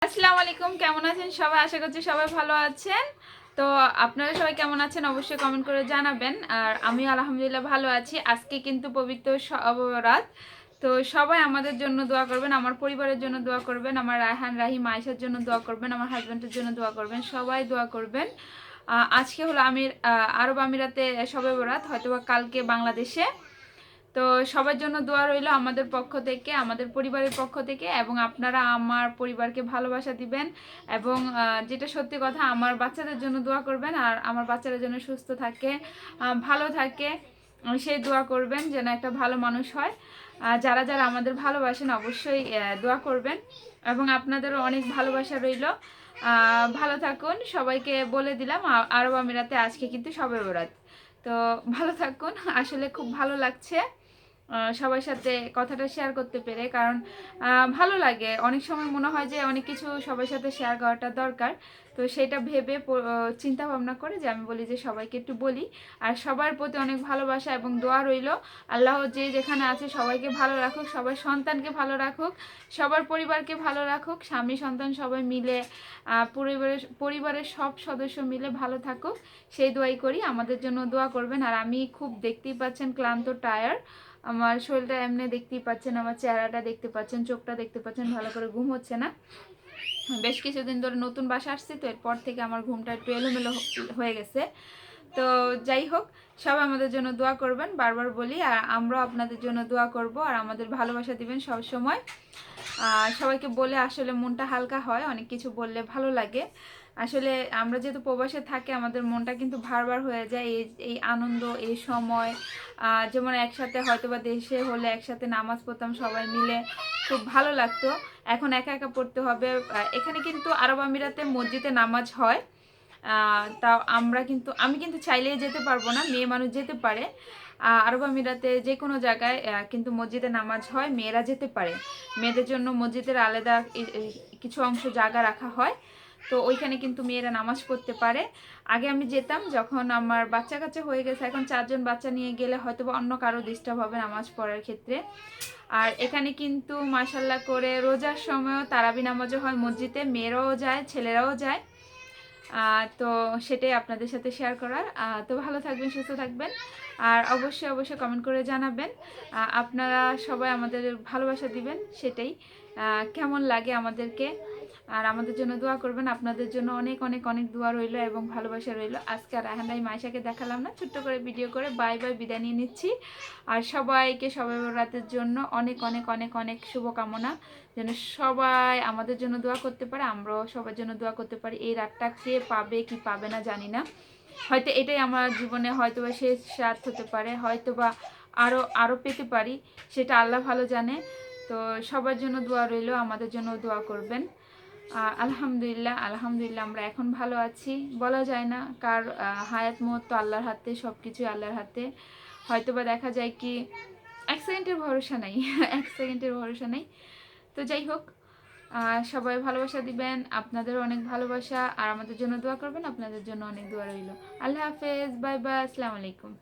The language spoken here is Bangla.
আসসালামু আলাইকুম, কেমন আছেন সবাই? আশা করছি সবাই ভালো আছেন। তো আপনারা সবাই কেমন আছেন অবশ্যই কমেন্ট করে জানাবেন। আর আমি আলহামদুলিল্লাহ ভালো আছি। আজকে কিন্তু পবিত্র রাত। তো সবাই আমাদের জন্য দোয়া করবেন, আমার পরিবারের জন্য দোয়া করবেন, আমার রায়হান রাহিম আয়েশার জন্য দোয়া করবেন, আমার হাজব্যান্ডের জন্য দোয়া করবেন, সবাই দোয়া করবেন। আজকে হলো আরব আমিরাতে শবে বরাত, হয়তোবা কালকে বাংলাদেশে। তো সবার জন্য দোয়া রইল আমাদের পক্ষ থেকে, আমাদের পরিবারের পক্ষ থেকে, এবং আপনারা আমার পরিবারকে ভালোবাসা দিবেন। এবং যেটা সত্যি কথা, আমার বাচ্চাদের জন্য দোয়া করবেন, আর আমার বাচ্চারা যেন সুস্থ থাকে, ভালো থাকে, সেই দোয়া করবেন যেন একটা ভালো মানুষ হয়। যারা যারা আমাদের ভালোবাসেন অবশ্যই দোয়া করবেন, এবং আপনাদেরও অনেক ভালোবাসা রইল। ভালো থাকুন, সবাইকে বলে দিলাম আরব আমিরাতে আজকে কিন্তু শবে বরাত। তো ভালো থাকুন, আসলে খুব ভালো লাগছে সবার সাথে কথাটা শেয়ার করতে পেরে। কারণ ভালো লাগে, অনেক সময় মনে হয় যে অনেক কিছু সবার সাথে শেয়ার করাটা দরকার। তো সেটা ভেবে চিন্তা ভাবনা করে যে আমি বলি যে সবাইকে একটু বলি। আর সবার প্রতি অনেক ভালোবাসা এবং দোয়া রইল। আল্লাহ যে যেখানে আছে সবাইকে ভালো রাখুক, সবার সন্তানকে ভালো রাখুক, সবার পরিবারকে ভালো রাখুক, স্বামী সন্তান সবাই মিলে পরিবারের সব সদস্য মিলে ভালো থাকুক, সেই দোয়াই করি। আমাদের জন্য দোয়া করবেন। আর আমি খুব, দেখতেই পাচ্ছেন, ক্লান্ত, টায়ার। আমার শরীরটা এমনি দেখতেই পাচ্ছেন, আমার চেহারাটা দেখতে পাচ্ছেন, চোখটা দেখতে পাচ্ছেন, ভালো করে ঘুম হচ্ছে না। বেশ কিছুদিন ধরে নতুন বাসা আসছি, তো এরপর থেকে আমার ঘুমটা একটু এলোমেলো হয়ে গেছে। তো যাই হোক, সবাই আমাদের জন্য দোয়া করবেন, বারবার বলি। আর আমরাও আপনাদের জন্য দোয়া করব, আর আমাদের ভালোবাসা দিবেন সব সময়। সবাইকে বলে আসলে মনটা হালকা হয়, অনেক কিছু বললে ভালো লাগে। আসলে আমরা যেহেতু প্রবাসে থাকি, আমাদের মনটা কিন্তু ভারবার হয়ে যায় এই আনন্দ, এই সময়। যেমন একসাথে হয়তো বা দেশে হলে একসাথে নামাজ পড়তাম সবাই মিলে, খুব ভালো লাগতো। এখন একা একা পড়তে হবে। এখানে কিন্তু আরব আমিরাতে মসজিদে নামাজ হয়। তাও আমি কিন্তু চাইলেই যেতে পারবো না, মেয়ে মানুষ যেতে পারে। আরব আমিরাতে যে কোনো জায়গায় কিন্তু মসজিদে নামাজ হয়, মেয়েরা যেতে পারে। মেয়েদের জন্য মসজিদের আলাদা কিছু অংশ জায়গা রাখা হয়, তো ওইখানে কিন্তু মেয়েরা নামাজ পড়তে পারে। আগে আমি যেতাম, যখন আমার বাচ্চা কাচ্চা হয়ে গেছে, এখন 4জন বাচ্চা নিয়ে গেলে হয়তো বা অন্য কারো ডিস্টার্ব হবে নামাজ পড়ার ক্ষেত্রে। আর এখানে কিন্তু মাশাল্লাহ করে রোজার সময়ও তারাবি নামাজও হয় মসজিদে, মেয়েরাও যায়, ছেলেরাও যায়। তো সেটাই আপনাদের সাথে শেয়ার করার। তো ভালো থাকবেন, সুস্থ থাকবেন, আর অবশ্যই অবশ্যই কমেন্ট করে জানাবেন আপনারা সবাই আমাদের ভালোবাসা দিবেন, সেটাই কেমন লাগে আমাদেরকে। আর আমাদের জন্য দোয়া করবেন, আপনাদের জন্য অনেক অনেক অনেক দোয়া রইল এবং ভালোবাসা রইল। আজকে আর রায়হান রাহিম আয়েশাকে দেখালাম না, ছোট্ট করে ভিডিও করে বাই বাই বিদায় নিয়ে নিচ্ছি। আর সবাইকে শবে বরাতের জন্য অনেক অনেক অনেক অনেক শুভকামনা, যেন সবাই আমাদের জন্য দোয়া করতে পারে, আমরাও সবার জন্য দোয়া করতে পারি। এই রাতটা কে পাবে কি পাবে না জানি না, হয়তো এটাই আমার জীবনে হয়তো বা শেষ রাত হতে পারে, হয়তো বা আরও আরও পেতে পারি, সেটা আল্লাহ ভালো জানে। তো সবার জন্য দোয়া রইল, আমাদের জন্য দোয়া করবেন। আলহামদুলিল্লাহ আলহামদুলিল্লাহ আমরা এখন ভালো আছি। বলা যায় না কার হায়াত মত, তো আল্লাহর হাতে, সব কিছুই আল্লাহর হাতে। হয়তো বা দেখা যায় কি 1 সেকেন্ডের ভরসা নাই, 1 সেকেন্ডের ভরসা নেই। তো যাই হোক, সবাই ভালোবাসা দিবেন, আপনাদের অনেক ভালোবাসা, আর আমাদের জন্য দোয়া করবেন, আপনাদের জন্য অনেক দোয়া রইল। আল্লাহ হাফেজ, বাই বাই, আসসালামু আলাইকুম।